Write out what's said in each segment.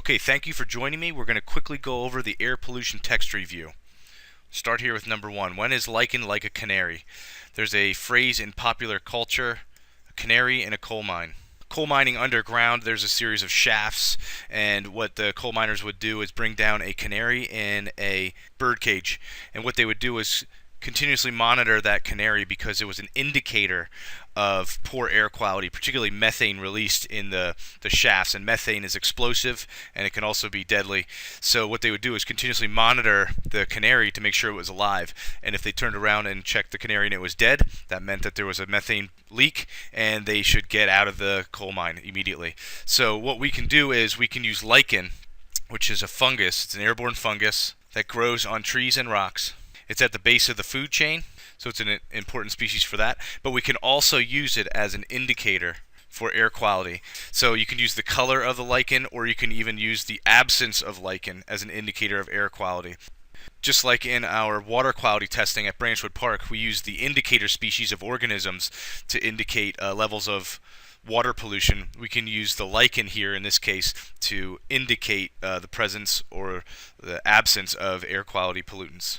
Okay, thank you for joining me. We're going to quickly go over the air pollution text review. Start here with number one. When is lichen like a canary? There's a phrase in popular culture, a canary in a coal mine. Coal mining underground, there's a series of shafts, and what the coal miners would do is bring down a canary in a bird cage. And what they would do is continuously monitor that canary because it was an indicator of poor air quality, particularly methane released in the shafts. And methane is explosive and it can also be deadly. So what they would do is continuously monitor the canary to make sure it was alive. And if they turned around and checked the canary and it was dead, that meant that there was a methane leak and they should get out of the coal mine immediately. So what we can do is we can use lichen, which is a fungus. It's an airborne fungus that grows on trees and rocks. It's at the base of the food chain, so it's an important species for that. But we can also use it as an indicator for air quality. So you can use the color of the lichen, or you can even use the absence of lichen as an indicator of air quality. Just like in our water quality testing at Branchwood Park, we use the indicator species of organisms to indicate levels of water pollution. We can use the lichen here in this case to indicate the presence or the absence of air quality pollutants.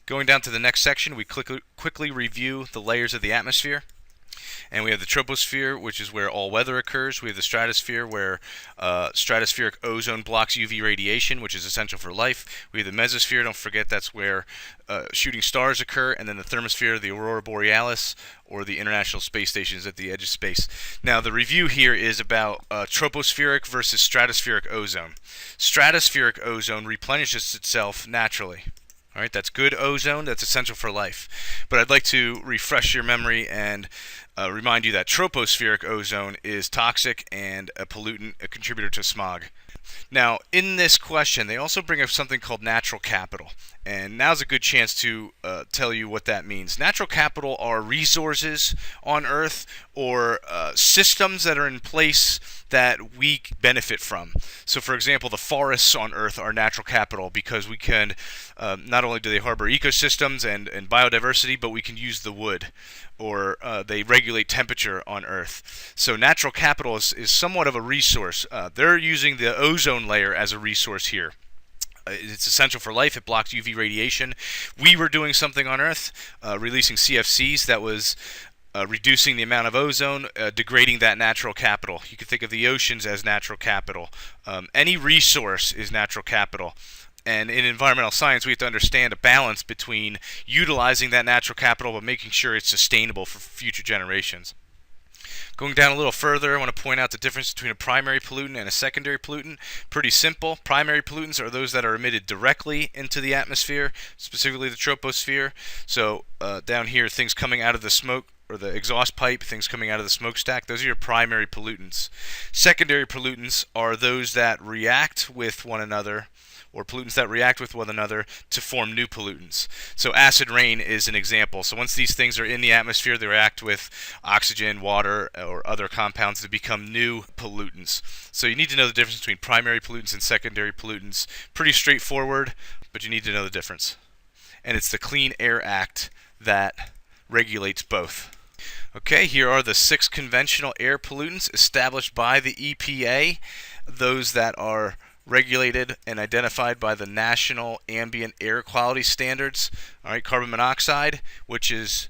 Going down to the next section, we quickly review the layers of the atmosphere. And we have the troposphere, which is where all weather occurs. We have the stratosphere, where stratospheric ozone blocks UV radiation, which is essential for life. We have the mesosphere, don't forget that's where shooting stars occur. And then the thermosphere, the aurora borealis, or the International Space Station is at the edge of space. Now the review here is about tropospheric versus stratospheric ozone. Stratospheric ozone replenishes itself naturally. All right, that's good ozone, that's essential for life. But I'd like to refresh your memory and remind you that tropospheric ozone is toxic and a pollutant, a contributor to smog. Now, in this question, they also bring up something called natural capital. And now's a good chance to tell you what that means. Natural capital are resources on Earth or systems that are in place that we benefit from. So for example, the forests on Earth are natural capital because we can, not only do they harbor ecosystems and biodiversity, but we can use the wood, or they regulate temperature on Earth. So natural capital is somewhat of a resource. They're using the ozone layer as a resource here. It's essential for life. It blocks UV radiation. We were doing something on Earth, releasing CFCs that was reducing the amount of ozone, degrading that natural capital. You can think of the oceans as natural capital. Any resource is natural capital. And in environmental science, we have to understand a balance between utilizing that natural capital but making sure it's sustainable for future generations. Going down a little further, I want to point out the difference between a primary pollutant and a secondary pollutant. Pretty simple. Primary pollutants are those that are emitted directly into the atmosphere, specifically the troposphere. So down here, things coming out of the smoke or the exhaust pipe, things coming out of the smokestack, those are your primary pollutants. Secondary pollutants are those that react with one another, or pollutants that react with one another to form new pollutants. So acid rain is an example. So once these things are in the atmosphere, they react with oxygen, water, or other compounds to become new pollutants. So you need to know the difference between primary pollutants and secondary pollutants. Pretty straightforward, but you need to know the difference. And it's the Clean Air Act that regulates both. Okay, here are the 6 conventional air pollutants established by the EPA, those that are regulated and identified by the National Ambient Air Quality Standards. All right, carbon monoxide, which is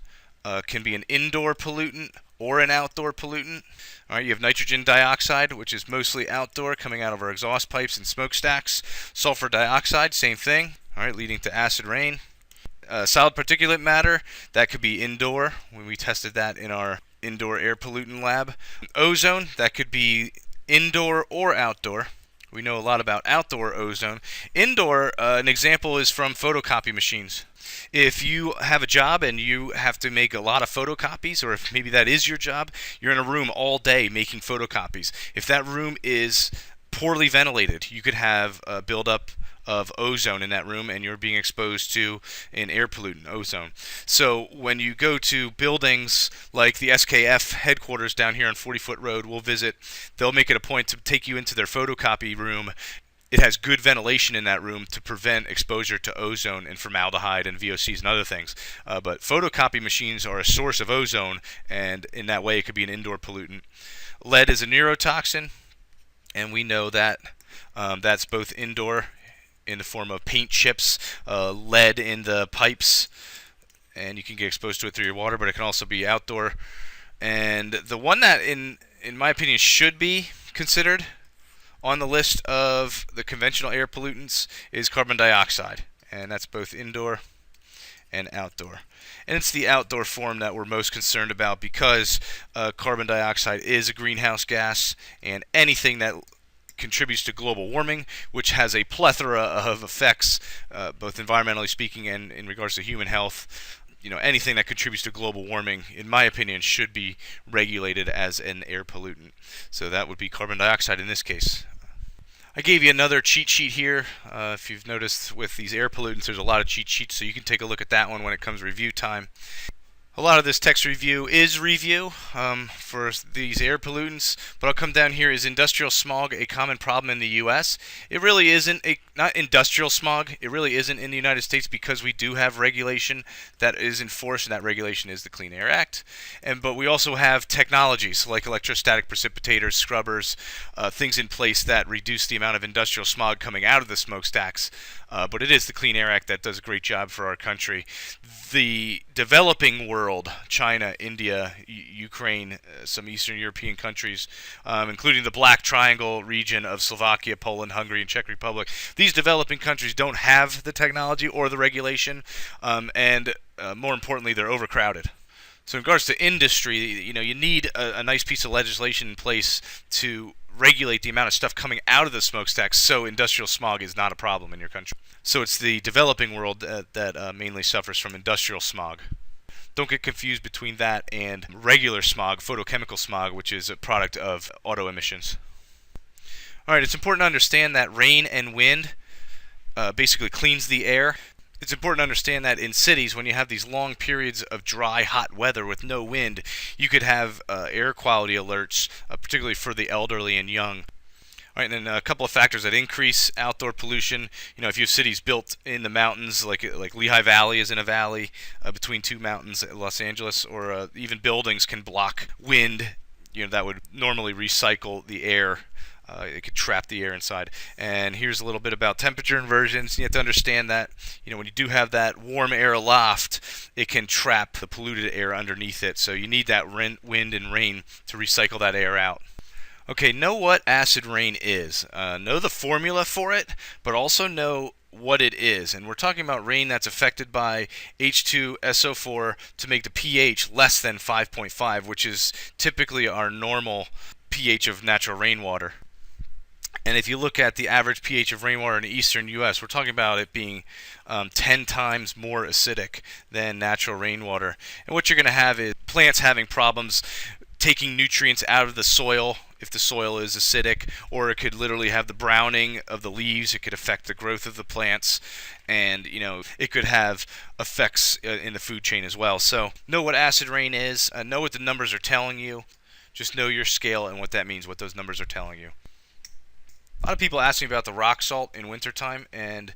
can be an indoor pollutant or an outdoor pollutant. All right, you have nitrogen dioxide, which is mostly outdoor, coming out of our exhaust pipes and smokestacks. Sulfur dioxide, same thing. All right, leading to acid rain. Solid particulate matter, that could be indoor, when we tested that in our indoor air pollutant lab. Ozone, that could be indoor or outdoor. We know a lot about outdoor ozone. Indoor, an example is from photocopy machines. If you have a job and you have to make a lot of photocopies, or if maybe that is your job, you're in a room all day making photocopies. If that room is poorly ventilated, you could have a buildup of ozone in that room, and you're being exposed to an air pollutant, ozone. So when you go to buildings like the SKF headquarters down here on 40-foot road, we'll visit, they'll make it a point to take you into their photocopy room. It has good ventilation in that room to prevent exposure to ozone and formaldehyde and VOCs and other things. But photocopy machines are a source of ozone, and in that way it could be an indoor pollutant. Lead is a neurotoxin. and we know that that's both indoor in the form of paint chips, lead in the pipes, and you can get exposed to it through your water, but it can also be outdoor. And the one that, in my opinion, should be considered on the list of the conventional air pollutants is carbon dioxide, and that's both indoor and outdoor. And it's the outdoor form that we're most concerned about because carbon dioxide is a greenhouse gas, and anything that contributes to global warming, which has a plethora of effects, both environmentally speaking and in regards to human health. Anything that contributes to global warming, in my opinion, should be regulated as an air pollutant. So that would be carbon dioxide in this case. I gave you another cheat sheet here. If you've noticed with these air pollutants, there's a lot of cheat sheets, so you can take a look at that one when it comes review time. A lot of this text review is review for these air pollutants, but I'll come down here. Is industrial smog a common problem in the U.S.? It really isn't. Not industrial smog. It really isn't in the United States because we do have regulation that is enforced, and that regulation is the Clean Air Act. But we also have technologies like electrostatic precipitators, scrubbers, things in place that reduce the amount of industrial smog coming out of the smokestacks. But it is the Clean Air Act that does a great job for our country. The developing world, China, India, Ukraine, some Eastern European countries, including the Black Triangle region of Slovakia, Poland, Hungary, and Czech Republic, these developing countries don't have the technology or the regulation, and more importantly, they're overcrowded. So in regards to industry, you need a nice piece of legislation in place to regulate the amount of stuff coming out of the smokestacks so industrial smog is not a problem in your country. So it's the developing world that mainly suffers from industrial smog. Don't get confused between that and regular smog, photochemical smog, which is a product of auto emissions. Alright, it's important to understand that rain and wind basically cleans the air. It's important to understand that in cities, when you have these long periods of dry, hot weather with no wind, you could have air quality alerts, particularly for the elderly and young. All right, and then a couple of factors that increase outdoor pollution. If you have cities built in the mountains, like Lehigh Valley is in a valley between two mountains, Los Angeles, or even buildings can block wind. That would normally recycle the air. It could trap the air inside. And here's a little bit about temperature inversions. You have to understand that when you do have that warm air aloft, it can trap the polluted air underneath it. So you need that wind and rain to recycle that air out. Okay, know what acid rain is. Know the formula for it, but also know what it is. And we're talking about rain that's affected by H2SO4 to make the pH less than 5.5, which is typically our normal pH of natural rainwater. And if you look at the average pH of rainwater in the eastern U.S., we're talking about it being 10 times more acidic than natural rainwater. And what you're going to have is plants having problems taking nutrients out of the soil if the soil is acidic, or it could literally have the browning of the leaves. It could affect the growth of the plants, and it could have effects in the food chain as well. So know what acid rain is, know what the numbers are telling you. Just know your scale and what that means, what those numbers are telling you. A lot of people ask me about the rock salt in wintertime, and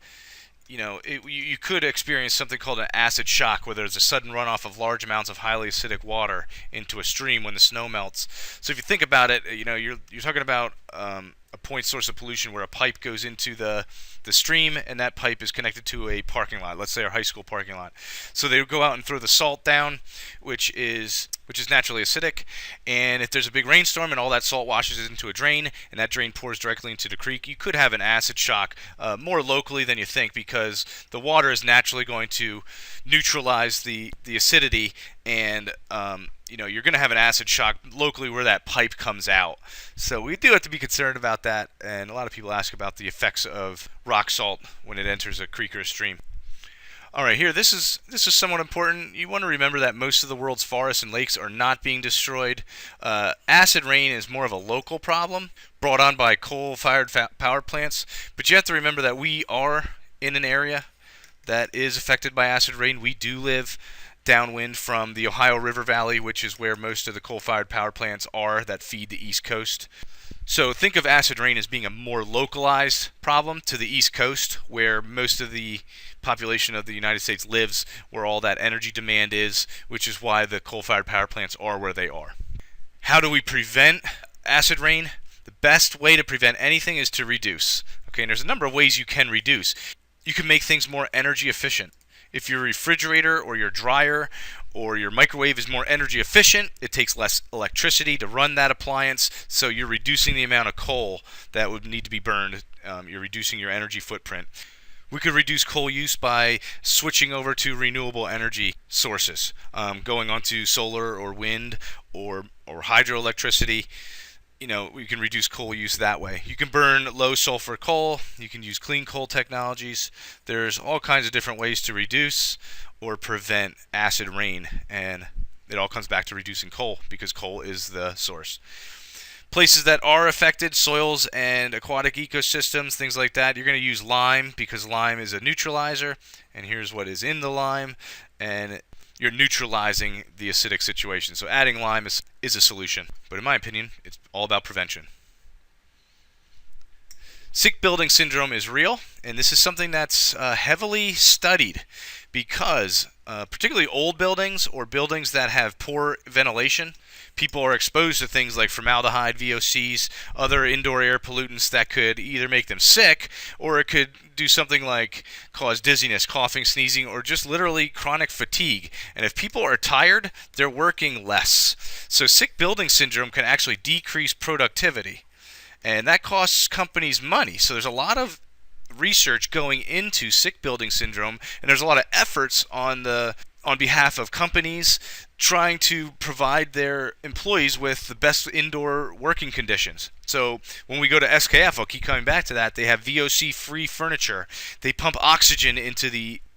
you could experience something called an acid shock, where there's a sudden runoff of large amounts of highly acidic water into a stream when the snow melts. So if you think about it, you're talking about a point source of pollution where a pipe goes into the stream, and that pipe is connected to a parking lot, let's say our high school parking lot. So they would go out and throw the salt down, which is naturally acidic, and if there's a big rainstorm and all that salt washes into a drain, and that drain pours directly into the creek, you could have an acid shock more locally than you think, because the water is naturally going to neutralize the acidity, and you're going to have an acid shock locally where that pipe comes out. So we do have to be concerned about that, and a lot of people ask about the effects of rock salt when it enters a creek or a stream. Alright, here, this is somewhat important. You want to remember that most of the world's forests and lakes are not being destroyed. Acid rain is more of a local problem brought on by coal-fired power plants, but you have to remember that we are in an area that is affected by acid rain. We do live downwind from the Ohio River Valley, which is where most of the coal-fired power plants are that feed the East Coast. So think of acid rain as being a more localized problem to the East Coast, where most of the population of the United States lives, where all that energy demand is, which is why the coal-fired power plants are where they are. How do we prevent acid rain? The best way to prevent anything is to reduce. Okay, and there's a number of ways you can reduce. You can make things more energy efficient. If your refrigerator or your dryer or your microwave is more energy efficient, it takes less electricity to run that appliance, so you're reducing the amount of coal that would need to be burned. You're reducing your energy footprint. We could reduce coal use by switching over to renewable energy sources, going onto solar or wind or hydroelectricity. We can reduce coal use that way. You can burn low sulfur coal. You can use clean coal technologies. There's all kinds of different ways to reduce or prevent acid rain, and it all comes back to reducing coal because coal is the source. Places that are affected, soils and aquatic ecosystems, things like that, you're going to use lime because lime is a neutralizer, and here's what is in the lime, and you're neutralizing the acidic situation. So adding lime is a solution, but in my opinion, it's all about prevention. Sick building syndrome is real, and this is something that's heavily studied because particularly old buildings or buildings that have poor ventilation, people are exposed to things like formaldehyde, VOCs, other indoor air pollutants that could either make them sick or it could do something like cause dizziness, coughing, sneezing, or just literally chronic fatigue. And if people are tired, they're working less. So sick building syndrome can actually decrease productivity. And that costs companies money. So there's a lot of research going into sick building syndrome, and there's a lot of efforts on behalf of companies trying to provide their employees with the best indoor working conditions. So when we go to SKF, I'll keep coming back to that, they have VOC-free furniture. They pump oxygen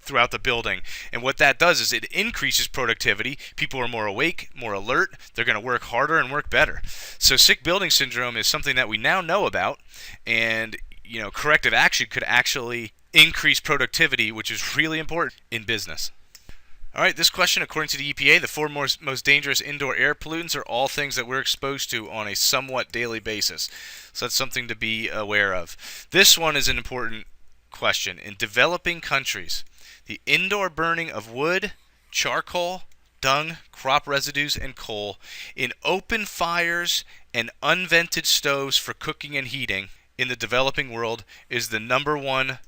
throughout the building, and what that does is it increases productivity. People are more awake, more alert, they're going to work harder and work better. So sick building syndrome is something that we now know about, and corrective action could actually increase productivity, which is really important in business. All right, this question, according to the EPA, the four most dangerous indoor air pollutants are all things that we're exposed to on a somewhat daily basis. So that's something to be aware of. This one is an important question. In developing countries, the indoor burning of wood, charcoal, dung, crop residues, and coal in open fires and unvented stoves for cooking and heating in the developing world is the number one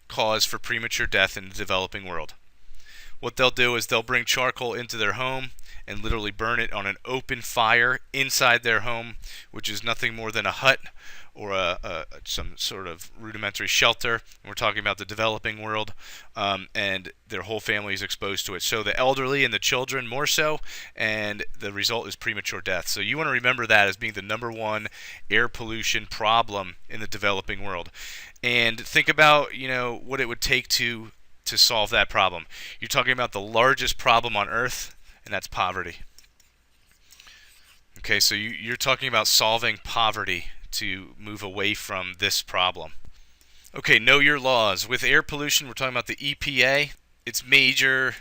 cause for premature death in the developing world. What they'll do is they'll bring charcoal into their home and literally burn it on an open fire inside their home, which is nothing more than a hut or some sort of rudimentary shelter. And we're talking about the developing world, and their whole family is exposed to it. So the elderly and the children more so, and the result is premature death. So you want to remember that as being the number one air pollution problem in the developing world. And think about what it would take to solve that problem. You're talking about the largest problem on Earth, and that's poverty. Okay, so you're talking about solving poverty to move away from this problem. Okay, know your laws. With air pollution, we're talking about the EPA. Its major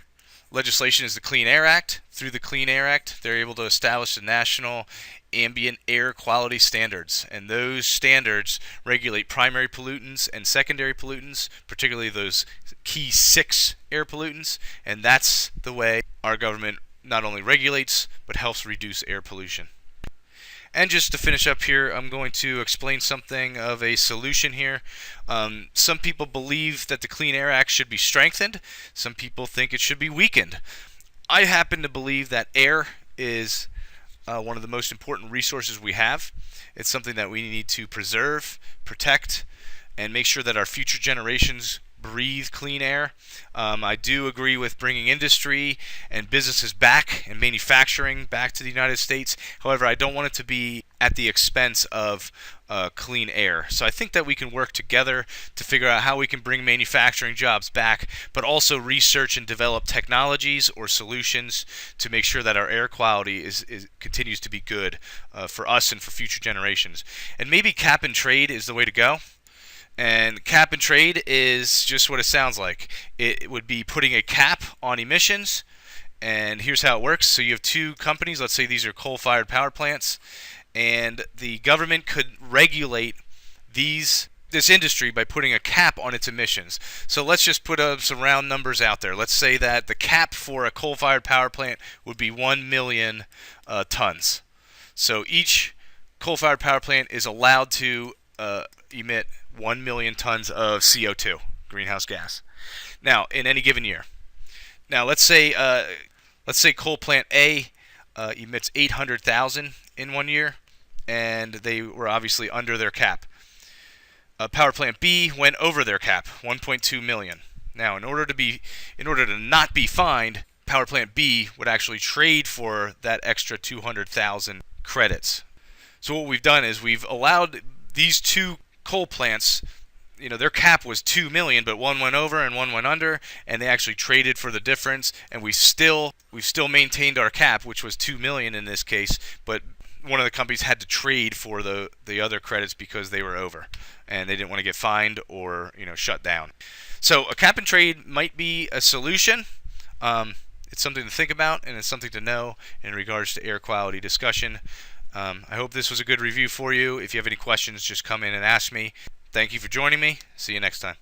legislation is the Clean Air Act. Through the Clean Air Act, they're able to establish the national ambient air quality standards, and those standards regulate primary pollutants and secondary pollutants, particularly those key 6 air pollutants, and that's the way our government not only regulates but helps reduce air pollution. And just to finish up here, I'm going to explain something of a solution here. Some people believe that the Clean Air Act should be strengthened. Some people think it should be weakened. I happen to believe that air is one of the most important resources we have. It's something that we need to preserve, protect, and make sure that our future generations breathe clean air. I do agree with bringing industry and businesses back and manufacturing back to the United States. However, I don't want it to be at the expense of clean air. So I think that we can work together to figure out how we can bring manufacturing jobs back, but also research and develop technologies or solutions to make sure that our air quality continues to be good for us and for future generations. And maybe cap and trade is the way to go. And cap and trade is just what it sounds like. It would be putting a cap on emissions, and here's how it works. So you have 2 companies, let's say these are coal-fired power plants, and the government could regulate this industry by putting a cap on its emissions. So let's just put some round numbers out there. Let's say that the cap for a coal-fired power plant would be 1 million tons. So each coal-fired power plant is allowed to emit 1 million tons of CO2, greenhouse gas. Now, in any given year. Now, let's say coal plant A emits 800,000 in 1 year, and they were obviously under their cap. Power plant B went over their cap, 1.2 million. Now, in order to not be fined, power plant B would actually trade for that extra 200,000 credits. So what we've done is we've allowed these two coal plants, their cap was 2 million, but one went over and one went under, and they actually traded for the difference, and we've still maintained our cap, which was 2 million in this case, but one of the companies had to trade for the other credits because they were over, and they didn't want to get fined or shut down. So a cap and trade might be a solution. It's something to think about, and it's something to know in regards to air quality discussion. I hope this was a good review for you. If you have any questions, just come in and ask me. Thank you for joining me. See you next time.